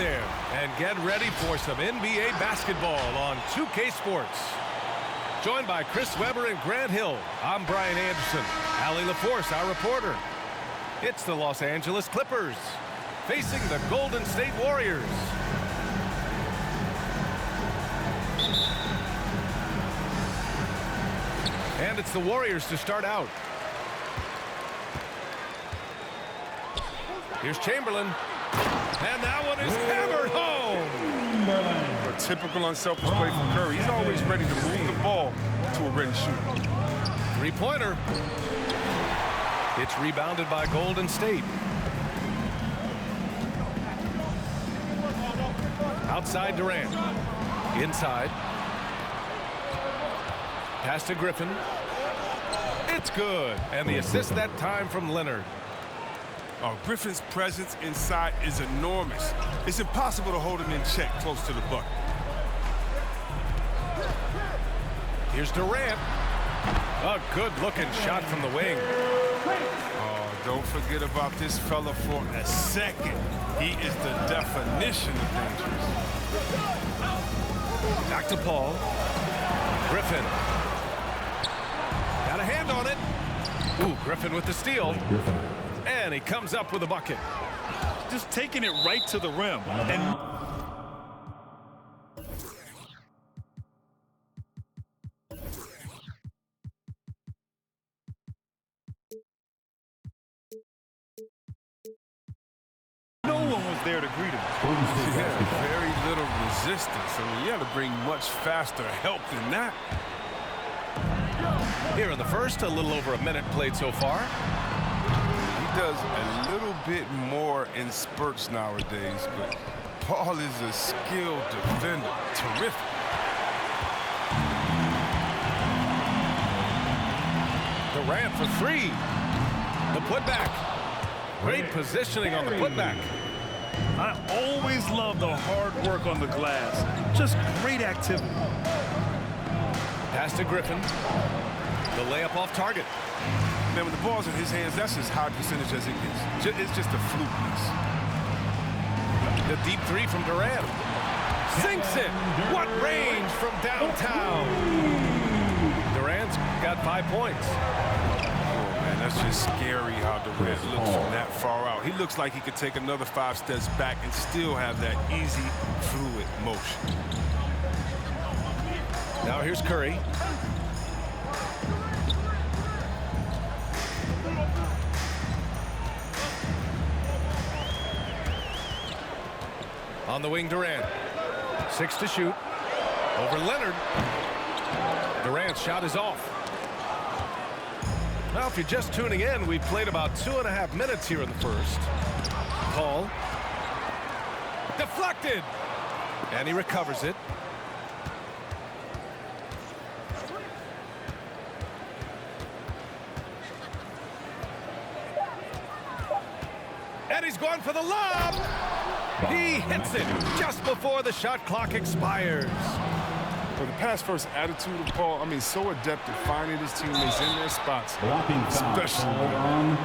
there. And get ready for some NBA basketball on 2K Sports. Joined by Chris Webber and Grant Hill, I'm Brian Anderson. Allie LaForce, our reporter. It's the Los Angeles Clippers facing the Golden State Warriors. And it's the Warriors to start out. Here's Chamberlain. And that one is hammered home. A typical unselfish play from Curry. He's always ready to move the ball to a ready shooter. Three-pointer. It's rebounded by Golden State. Outside Durant. Inside. Pass to Griffin. It's good. And the assist that time from Leonard. Griffin's presence inside is enormous. It's impossible to hold him in check close to the bucket. Here's Durant. A good-looking shot from the wing. Don't forget about this fella for a second. He is the definition of dangerous. Back to Paul. Griffin. Got a hand on it. Ooh, Griffin with the steal. And he comes up with a bucket. Just taking it right to the rim. And no one was there to greet him. Yeah, very little resistance. I mean, you got to bring much faster help than that. Here in the first, a little over a minute played so far. He does a little bit more in spurts nowadays, but Paul is a skilled defender. Terrific. Durant for three. The putback. Great positioning on the putback. I always love the hard work on the glass. Just great activity. Pass to Griffin. The layup off target. Man, when the ball's in his hands, that's as high percentage as it gets. It's just a flukiness. The deep three from Durant. Sinks it. What range from downtown. Durant's got 5 points. Oh, man, that's just scary how Durant looks from that far out. He looks like he could take another 5 steps back and still have that easy, fluid motion. Now here's Curry. On the wing, Durant. 6 to shoot. Over Leonard. Durant's shot is off. Now, if you're just tuning in, we've played about 2.5 minutes here in the first. Paul. Deflected. And he recovers it. And he's going for the lob. He hits it just before the shot clock expires. For the pass-first attitude of Paul, I mean, so adept at finding his teammates in their spots. Especially on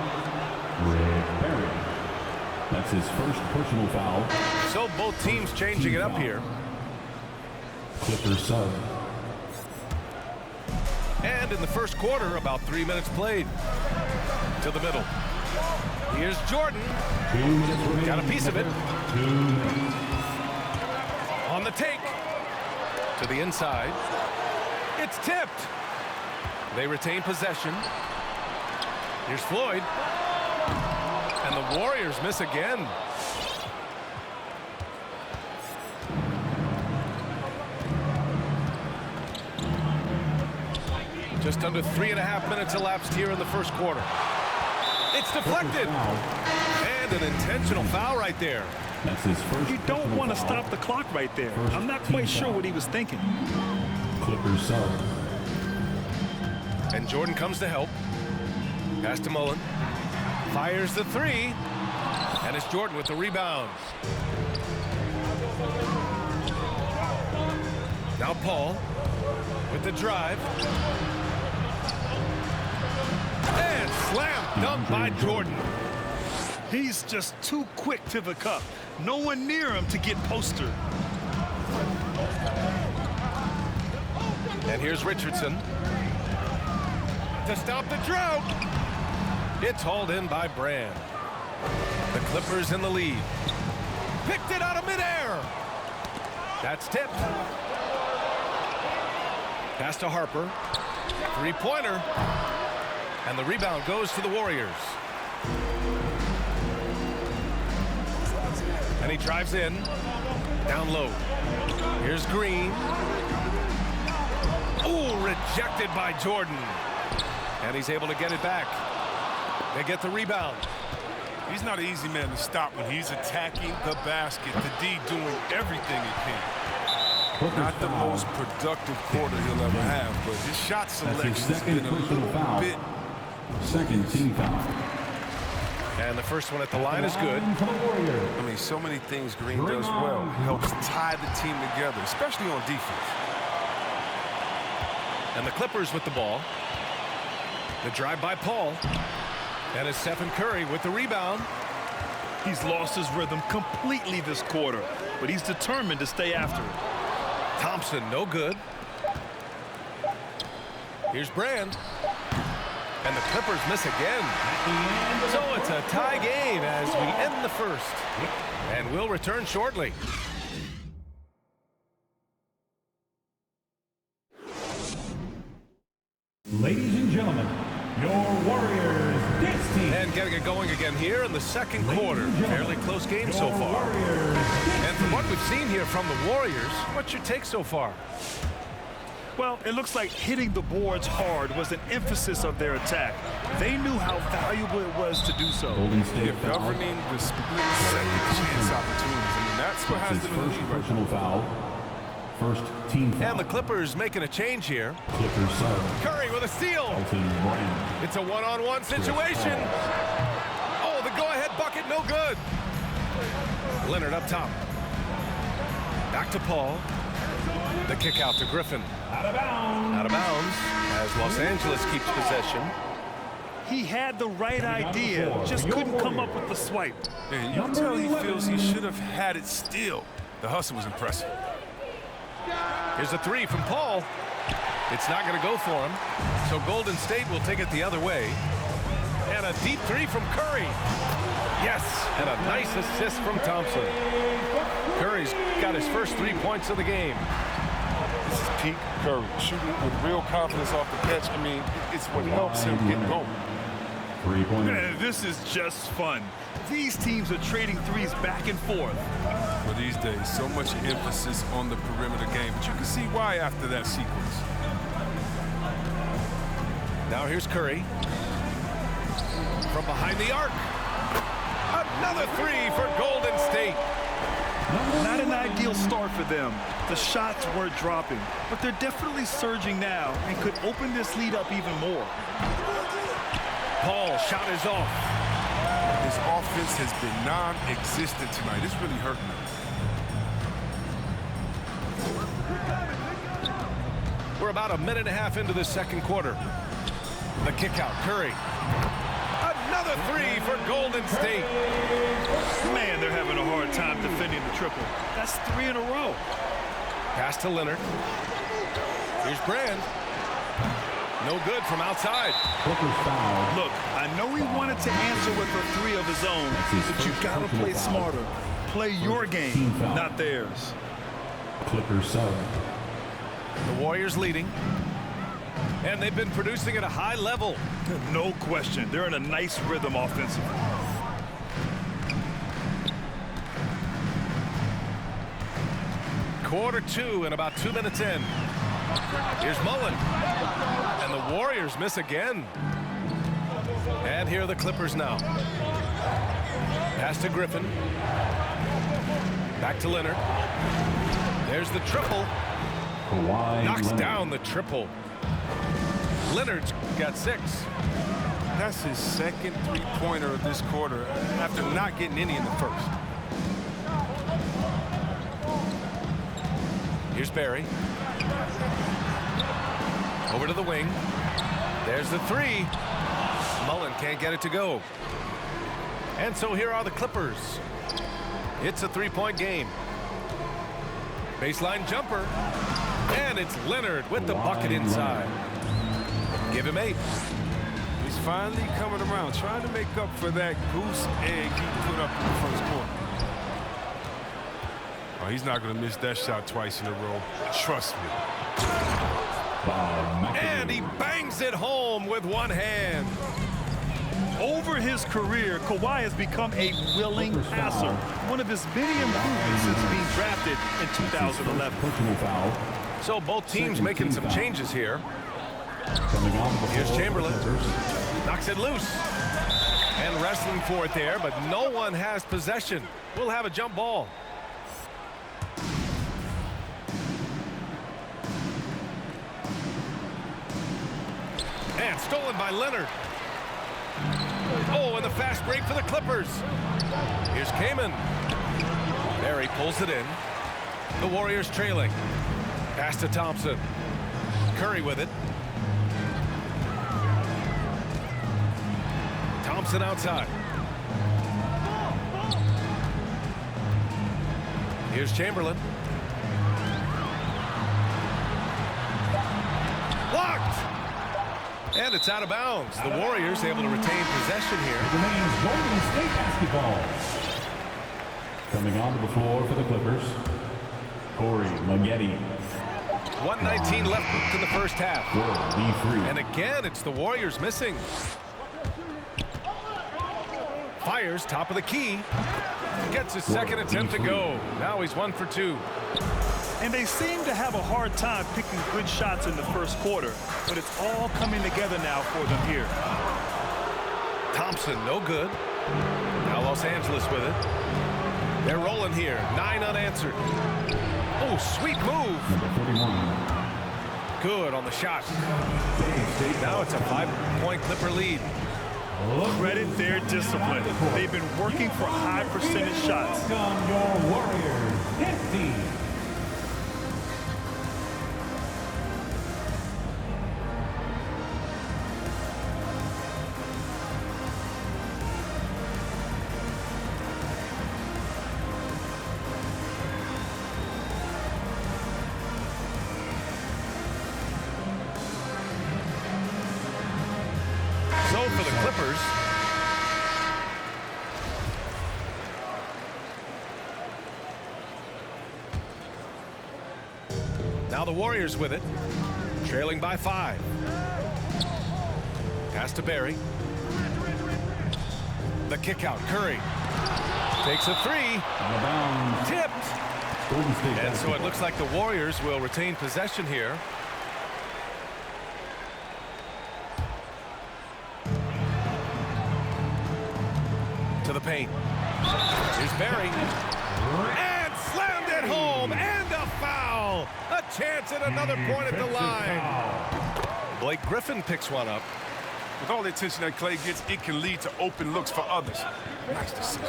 Red Barry. That's his first personal foul. So both teams changing it up here. Clippers sub. And in the first quarter, about 3 minutes played. To the middle. Here's Jordan. 2 minutes remaining. Got a piece of it. 2 minutes. On the take. To the inside. It's tipped. They retain possession. Here's Floyd. And the Warriors miss again. Just under 3.5 minutes elapsed here in the first quarter. It's deflected. And an intentional foul right there. That's his first. You don't want to stop the clock right there. I'm not quite sure what he was thinking. Clippers sub. And Jordan comes to help. Pass to Mullen. Fires the three. And it's Jordan with the rebound. Now Paul with the drive. And slam dunk by Jordan. He's just too quick to the cup. No one near him to get postered. And here's Richardson to stop the drought. It's hauled in by Brand. The Clippers in the lead. Picked it out of midair. That's tipped. Pass to Harper. Three-pointer. And the rebound goes to the Warriors. And he drives in. Down low. Here's Green. Ooh, rejected by Jordan. And he's able to get it back. They get the rebound. He's not an easy man to stop when he's attacking the basket. The D doing everything he can. Not the most productive quarter he'll ever have, but his shot selection has been a little bit. Second team foul. And the first one at the line is good. I mean, so many things Green does well. He helps tie the team together, especially on defense. And the Clippers with the ball. The drive by Paul. And it's Stephen Curry with the rebound. He's lost his rhythm completely this quarter, but he's determined to stay after it. Thompson, no good. Here's Brand. And the Clippers miss again. So it's a tie game as we end the first. And we'll return shortly. Ladies and gentlemen, your Warriors dance team. And getting it going again here in the second quarter. Fairly close game so far. And from what we've seen here from the Warriors, what's your take so far? Well, it looks like hitting the boards hard was an emphasis of their attack. They knew how valuable it was to do so. They're governing the split-second chance opportunities. I mean, that's what has to be First personal foul. First team foul. And the Clippers making a change here. Clippers sub. Curry with a steal. Elton Brand. It's a one-on-one situation. Oh, the go-ahead bucket, no good. Leonard up top. Back to Paul. The kick out to Griffin. Out of bounds. Out of bounds as Los Angeles keeps possession. He had the right idea, just couldn't come up with the swipe. And you can tell he feels he should have had it still. The hustle was impressive. Here's a three from Paul. It's not going to go for him. So Golden State will take it the other way. And a deep three from Curry. Yes, and a nice assist from Thompson. Curry's got his first 3 points of the game. This is peak Curry, shooting with real confidence off the catch. I mean, it's what helps him get going. 3-pointer. Man, this is just fun. These teams are trading threes back and forth. For these days, so much emphasis on the perimeter game, but you can see why after that sequence. Now here's Curry. From behind the arc. Another three for Golden State. Not an ideal start for them. The shots weren't dropping, but they're definitely surging now and could open this lead up even more. Paul shot is off. His offense has been non-existent tonight. It's really hurting him. We're about a minute and a half into the second quarter. The kick out, Curry. Another three for Golden State. Man, they're having a hard time defending the triple. That's 3 in a row. Pass to Leonard. Here's Brand. No good from outside. Clippers foul. Look, I know he wanted to answer with a three of his own, but you gotta play smarter. Play your game, not theirs. Clippers sub. The Warriors leading. And they've been producing at a high level. No question. They're in a nice rhythm offensively. Quarter two and about 2 minutes in. Here's Mullen. And the Warriors miss again. And here are the Clippers now. Pass to Griffin. Back to Leonard. There's the triple. Kawhi Knocks Leonard. down the triple. Leonard's got 6. That's his second three-pointer of this quarter after not getting any in the first. Here's Barry. Over to the wing. There's the three. Mullen can't get it to go. And so here are the Clippers. It's a three-point game. Baseline jumper. And it's Leonard with the bucket inside. Give him 8. He's finally coming around, trying to make up for that goose egg he put up in the first quarter. Oh, he's not going to miss that shot twice in a row. Trust me. And he bangs it home with one hand. Over his career, Kawhi has become a willing passer. One of his many improvements since being drafted in 2011. So both teams making some changes here. Here's Chamberlain. Knocks it loose. And wrestling for it there, but no one has possession. We'll have a jump ball. And stolen by Leonard. Oh, and the fast break for the Clippers. Here's Kaman. Barry pulls it in. The Warriors trailing. Pass to Thompson. Curry with it. Thompson outside. Here's Chamberlain. Blocked! And it's out of bounds. The Warriors able to retain possession here. It remains Golden State basketball. Coming onto the floor for the Clippers, Corey Maggette. 1:19 left in the first half. B3. And again, it's the Warriors missing. Fires top of the key. Gets his second attempt to go. Now he's 1 for 2. And they seem to have a hard time picking good shots in the first quarter, but it's all coming together now for them here. Thompson, no good. Now Los Angeles with it. They're rolling here. 9 unanswered. Oh, sweet move. Number 41. Good on the shot. Now it's a 5-point Clipper lead. Credit their discipline. They've been working for high percentage shots. On your Warriors, 50. So for the Clippers, now the Warriors with it, trailing by 5. Pass to Barry. The kick out, Curry. Takes a 3. Out of bounds. Tipped. Golden State And so it basketball. looks like the Warriors will retain possession here. To the paint. Here's Barry. And slammed it home. And a foul. A chance at another point at the line. Blake Griffin picks one up. With all the attention that Clay gets, it can lead to open looks for others. Nice decision.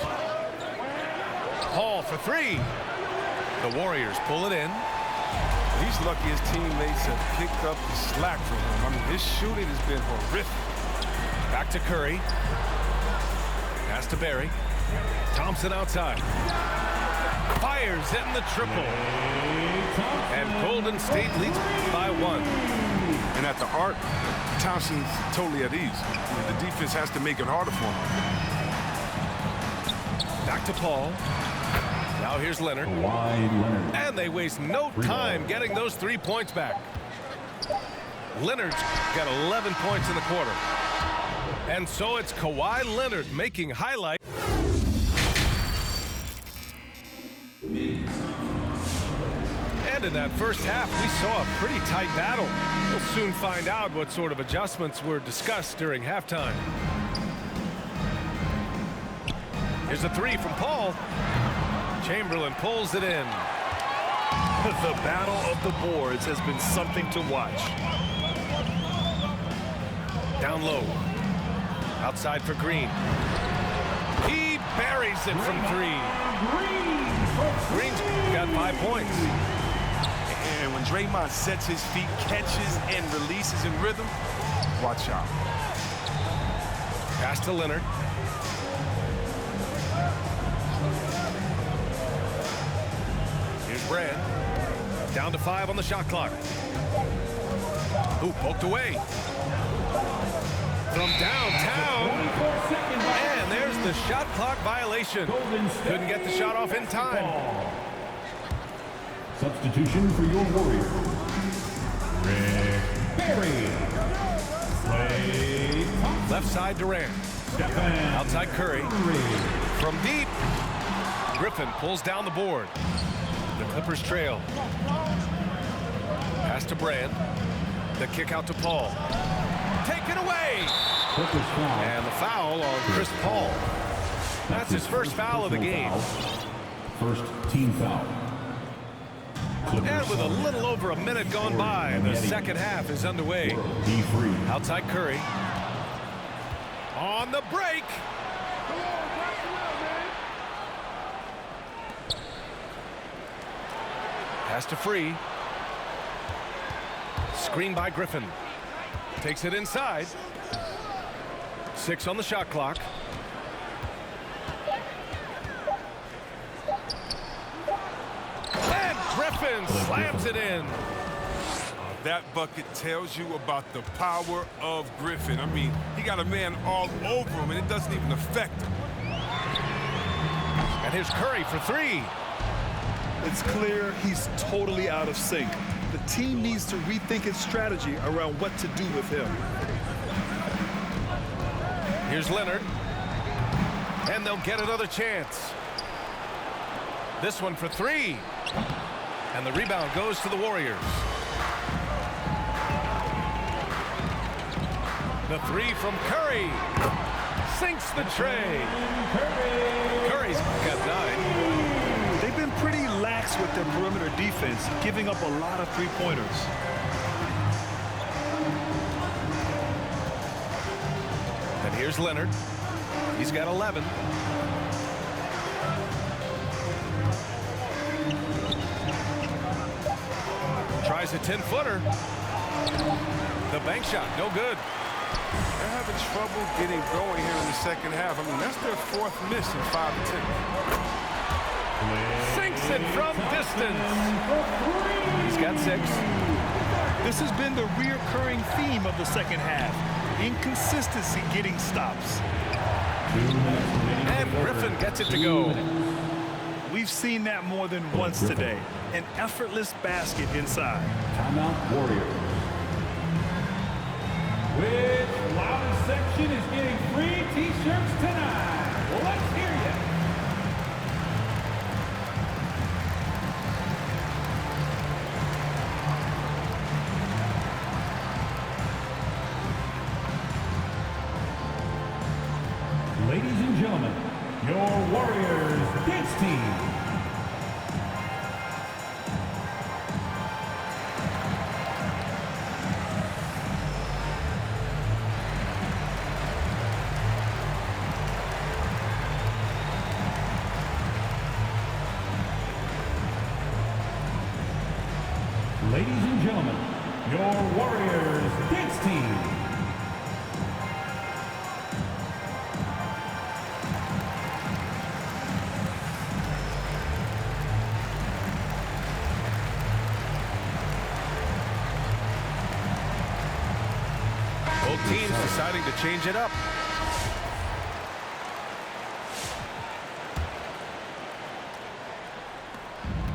Hall for 3. The Warriors pull it in. He's lucky his teammates have picked up the slack for him. I mean, his shooting has been horrific. Back to Curry. Pass to Barry. Thompson outside. Fires in the triple. And Golden State leads by 1. And at the arc, Thompson's totally at ease. The defense has to make it harder for him. Back to Paul. Now here's Leonard. Kawhi Leonard. And they waste no time getting those 3 points back. Leonard's got 11 points in the quarter. And so it's Kawhi Leonard making highlight. And in that first half, we saw a pretty tight battle. We'll soon find out what sort of adjustments were discussed during halftime. Here's a 3 from Paul. Chamberlain pulls it in. The battle of the boards has been something to watch. Down low. Outside for Green. He buries it from 3. Green's got 5 points. And when Draymond sets his feet, catches, and releases in rhythm, watch out. Pass to Leonard. Down to 5 on the shot clock. Ooh, poked away. From downtown. And there's the shot clock violation. Couldn't get the shot off in time. Substitution for your Warriors. Rick Barry. Klay Thompson. Left side Durant. Outside Curry. From deep. Griffin pulls down the board. The Clippers trail. Pass to Brand. The kick out to Paul. Taken away. And the foul on Chris Paul. That's his first foul of the game. First team foul. And with a little over a minute gone by, the second half is underway. Outside Curry. On the break. Pass to Free. Screen by Griffin. Takes it inside. 6 on the shot clock. And Griffin slams it in. That bucket tells you about the power of Griffin. I mean, he got a man all over him, and it doesn't even affect him. And here's Curry for 3. It's clear he's totally out of sync. The team needs to rethink its strategy around what to do with him. Here's Leonard. And they'll get another chance. This one for 3. And the rebound goes to the Warriors. The 3 from Curry. Sinks the tray. Curry's got 9. They've been pretty lax with their perimeter defense, giving up a lot of three-pointers. And here's Leonard. He's got 11. Tries a 10-footer. The bank shot, no good. They're having trouble getting going here in the second half. I mean, that's their 4th miss in 5 attempts. Sinks it from distance. He's got 6. This has been the reoccurring theme of the second half. Inconsistency getting stops. And Griffin gets it to go. We've seen that more than once today. An effortless basket inside. Timeout Warriors. Which loudest section is getting free t-shirts tonight? Well, let's hear you. Ladies and gentlemen, your Warriors dance team. Ladies and gentlemen, your Warriors dance team. Both teams deciding to change it up.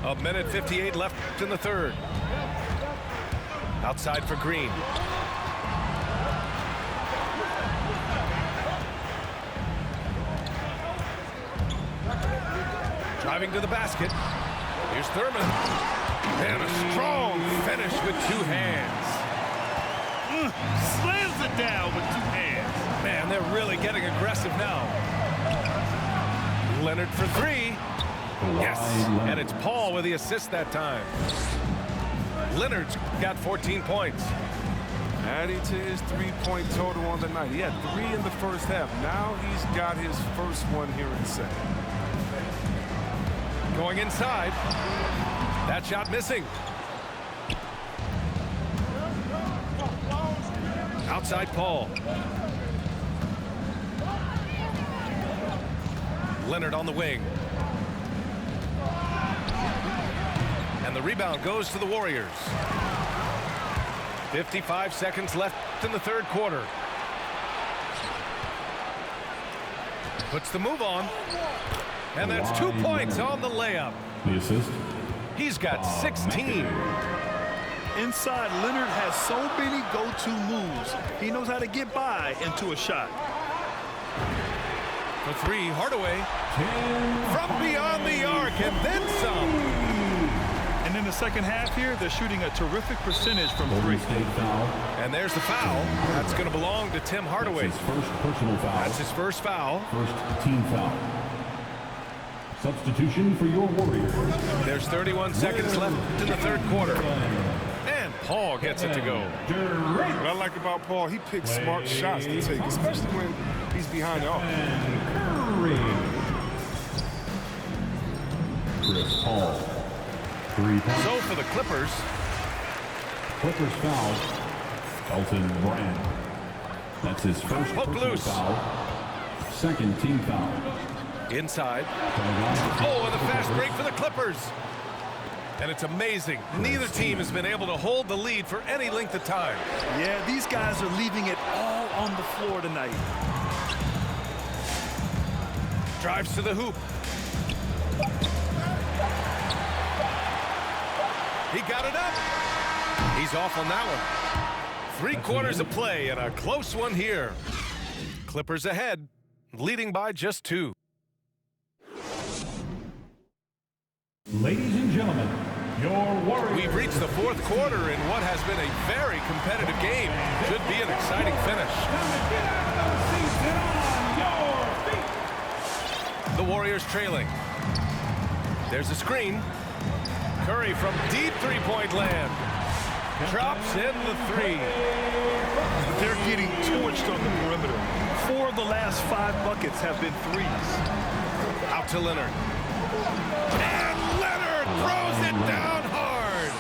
A minute 58 left in the third. Outside for Green. Driving to the basket. Here's Thurman. And a strong finish with 2 hands. Slams it down with 2 hands. Man, they're really getting aggressive now. Leonard for 3. Yes, and it's Paul with the assist that time. Leonard's got 14 points. Adding to his 3-point total on the night. He had 3 in the first half. Now he's got his first one here in the second. Going inside. That shot missing. Outside Paul. Leonard on the wing. And And the rebound goes to the Warriors. 55 seconds left in the third quarter. Puts the move on. And that's 2 points on the layup. The assist. He's got 16. Inside, Leonard has so many go-to moves. He knows how to get by into a shot. For three, Hardaway. From beyond the arc and then some. And in the second half here, they're shooting a terrific percentage from three. And there's the foul. That's going to belong to Tim Hardaway. That's his first personal foul. That's his first foul. First team foul. Substitution for your Warriors. There's 31 seconds left in the third quarter. And Paul gets it to go. What I like about Paul, he picks smart shots to take, especially when he's behind the arc. Chris Paul. 3 points. So for the Clippers. Clippers foul. Elton Brand. That's his first Hook personal loose. foul. Second team foul. Inside. Oh, and a fast break for the Clippers. And it's amazing. Neither team has been able to hold the lead for any length of time. Yeah, these guys are leaving it all on the floor tonight. Drives to the hoop. He got it up. He's off on that one. 3 quarters of play and a close one here. Clippers ahead, leading by just 2. Ladies and gentlemen, your Warriors. We've reached the fourth quarter in what has been a very competitive game. Should be an exciting finish. The Warriors trailing. There's a screen. Curry from deep three-point land. Drops in the 3. They're getting torched on the perimeter. 4 of the last 5 buckets have been threes. Out to Leonard. And Leonard throws it down hard.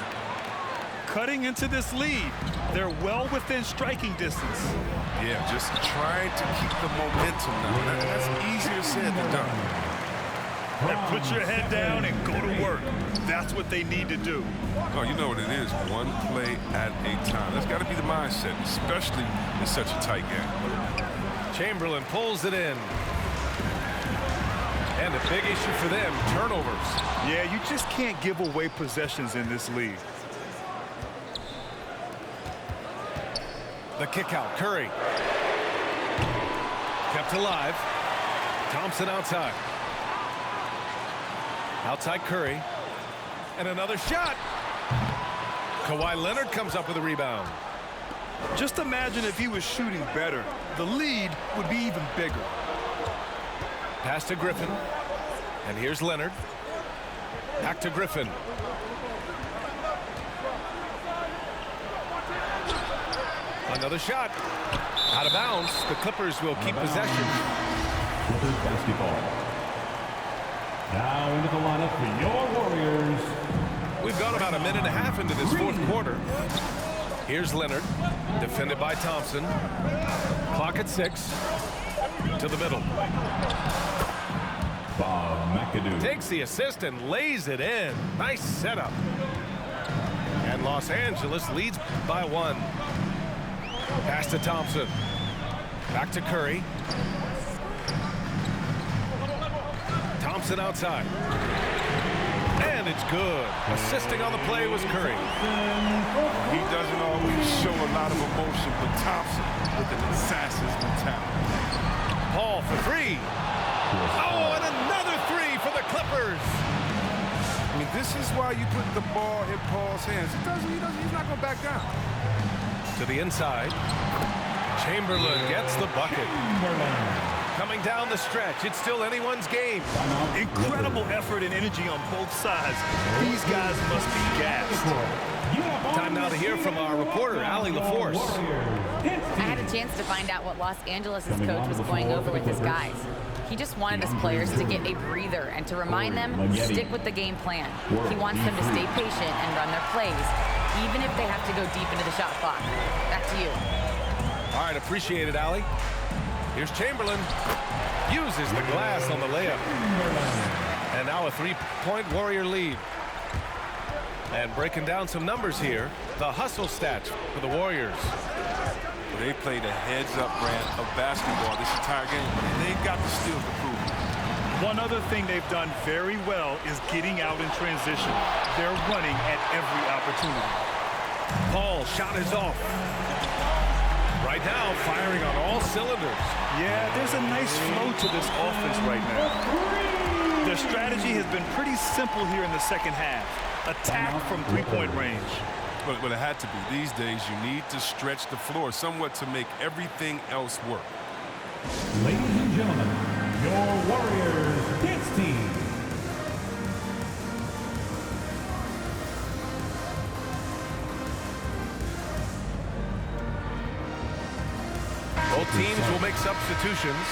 Cutting into this lead. They're well within striking distance. Yeah, just trying to keep the momentum now. That's easier said than done. And put your head down and go to work. That's what they need to do. Oh, you know what it is. One play at a time. That's got to be the mindset, especially in such a tight game. Chamberlain pulls it in. And a big issue for them, turnovers. Yeah, you just can't give away possessions in this league. The kick out, Curry. Kept alive. Thompson outside. Outside Curry. And another shot. Kawhi Leonard comes up with a rebound. Just imagine if he was shooting better. The lead would be even bigger. Pass to Griffin. And here's Leonard. Back to Griffin. Another shot. Out of bounds. The Clippers will keep possession. Clippers basketball. Now into the lineup for your Warriors. We've gone about a minute and a half into this fourth quarter. Here's Leonard, defended by Thompson. Clock at 6. To the middle. Bob McAdoo. Takes the assist and lays it in. Nice setup. And Los Angeles leads by 1. Pass to Thompson. Back to Curry. Thompson outside. And it's good. Assisting on the play was Curry. He doesn't always show a lot of emotion, but Thompson with an assassin's mentality. Paul for 3. Oh, and another 3 for the Clippers. I mean, this is why you put the ball in Paul's hands. He's not going to back down. To the inside. Chamberlain gets the bucket. Coming down the stretch, it's still anyone's game. Incredible effort and energy on both sides. These guys must be gassed. Time now to hear from our reporter, Allie LaForce. I had a chance to find out what Los Angeles' coach was going over with his guys. He just wanted his players to get a breather and to remind them to stick with the game plan. He wants them to stay patient and run their plays, even if they have to go deep into the shot clock. Back to you. All right, appreciate it, Allie. Here's Chamberlain. Uses the glass on the layup. And now a 3-point Warrior lead. And breaking down some numbers here, the hustle stats for the Warriors. They played a heads-up brand of basketball this entire game, and they've got the steals to prove it. One other thing they've done very well is getting out in transition. They're running at every opportunity. Paul shot is off. Right now, firing on all cylinders. Yeah, there's a nice flow to this offense right now. Their strategy has been pretty simple here in the second half. Attack from three-point range. But it had to be. These days, you need to stretch the floor somewhat to make everything else work. Ladies and gentlemen, your Warriors dance team. Both teams will make substitutions.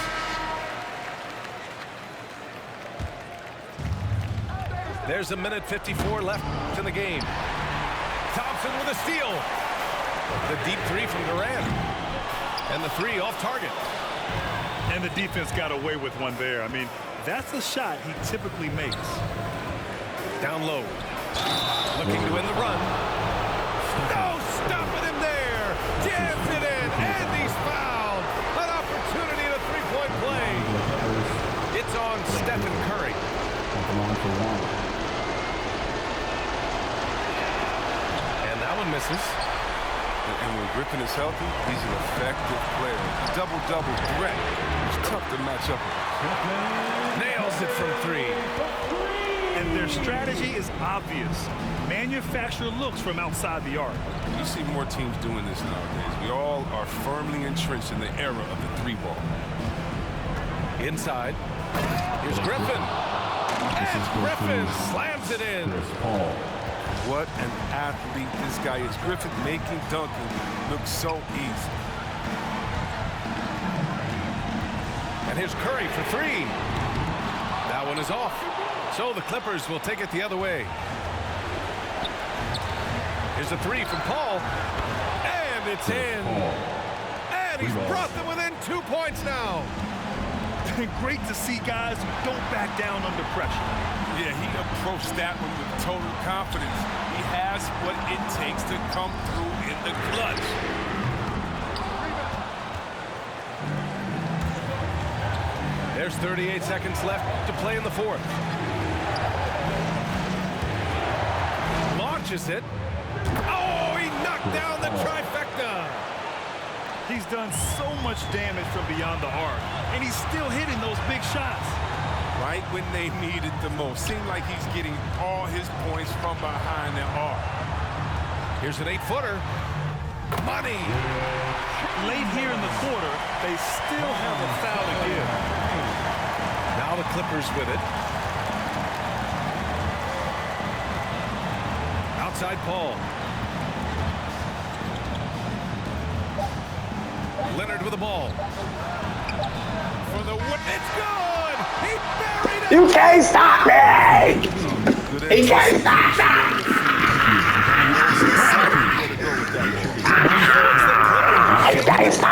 There's a minute 54 left in the game. Thompson with a steal. The deep three from Durant. And the three off target. And the defense got away with one there. I mean, that's a shot he typically makes. Down low. Looking to win the run. No, stopping him there. Jams it in. And he's fouled. An opportunity at a three-point play. It's on Stephen Curry. Misses. And when Griffin is healthy, he's an effective player. Double-double threat. It's tough to match up with. Nails it from three. And their strategy is obvious. Manufacture looks from outside the arc. You see more teams doing this nowadays. We all are firmly entrenched in the era of the three ball. Inside. Here's Griffin. And Griffin slams it in. What an athlete this guy is. Griffin making dunking look so easy. And here's Curry for three. That one is off. So the Clippers will take it the other way. Here's a three from Paul. And it's in. And he's brought them within 2 points now. Great to see guys who don't back down under pressure. Yeah, he approached that one with total confidence. He has what it takes to come through in the clutch. There's 38 seconds left to play in the fourth. Launches it. Oh, he knocked down the trifecta. He's done so much damage from beyond the arc, and he's still hitting those big shots. Right when they need it the most. Seemed like he's getting all his points from behind the arc. Here's an 8-footer. Money. Late here in the quarter, they still have a foul to give. Now the Clippers with it. Outside Paul. Leonard with the ball. For the win. It's good! He buried it! You can't stop me! He can't stop me! You can't stop